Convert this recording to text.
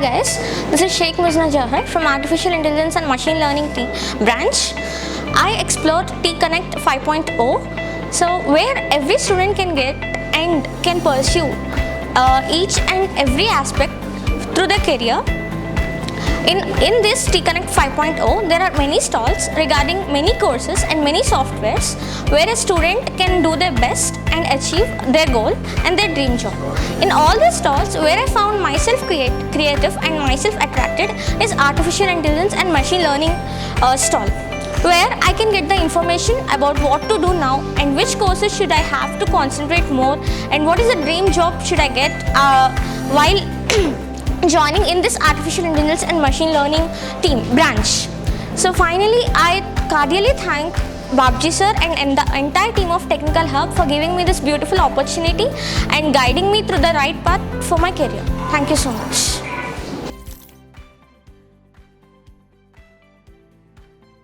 guys, this is Muzna Jawhar from Artificial Intelligence and Machine Learning team branch. I explored T-Connect 5.0, so where every student can get and can pursue each and every aspect through their career. In this T-Connect 5.0, there are many stalls regarding many courses and many softwares where a student can do their best and achieve their goal and their dream job. In all these stalls, where I found myself creative and myself attracted is Artificial Intelligence and Machine Learning stall, where I can get the information about what to do now and which courses should I have to concentrate more and what is the dream job should I get while joining in this Artificial Intelligence and Machine Learning team branch. So finally, I cordially thank Babji sir and the entire team of Technical Hub for giving me this beautiful opportunity and guiding me through the right path for my career. Thank you so much.